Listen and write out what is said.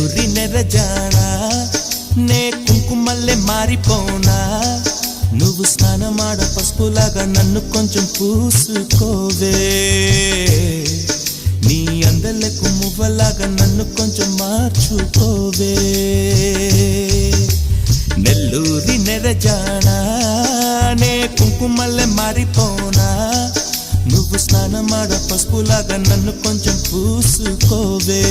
నెల్లూరి నెరజానా నే కుంకుమల్లె మారిపోనా నువ్వు స్నానమాడ పసుపులాగా నన్ను కొంచెం పూసుకోవే నీ అందలకు మువ్వలాగా నన్ను కొంచెం మార్చుకోవే నెల్లూరి నెరజానా నే కుంకుమల్లె మారిపోనా నువ్వు స్నానమాడ పసుపులాగా నన్ను కొంచెం పూసుకోవే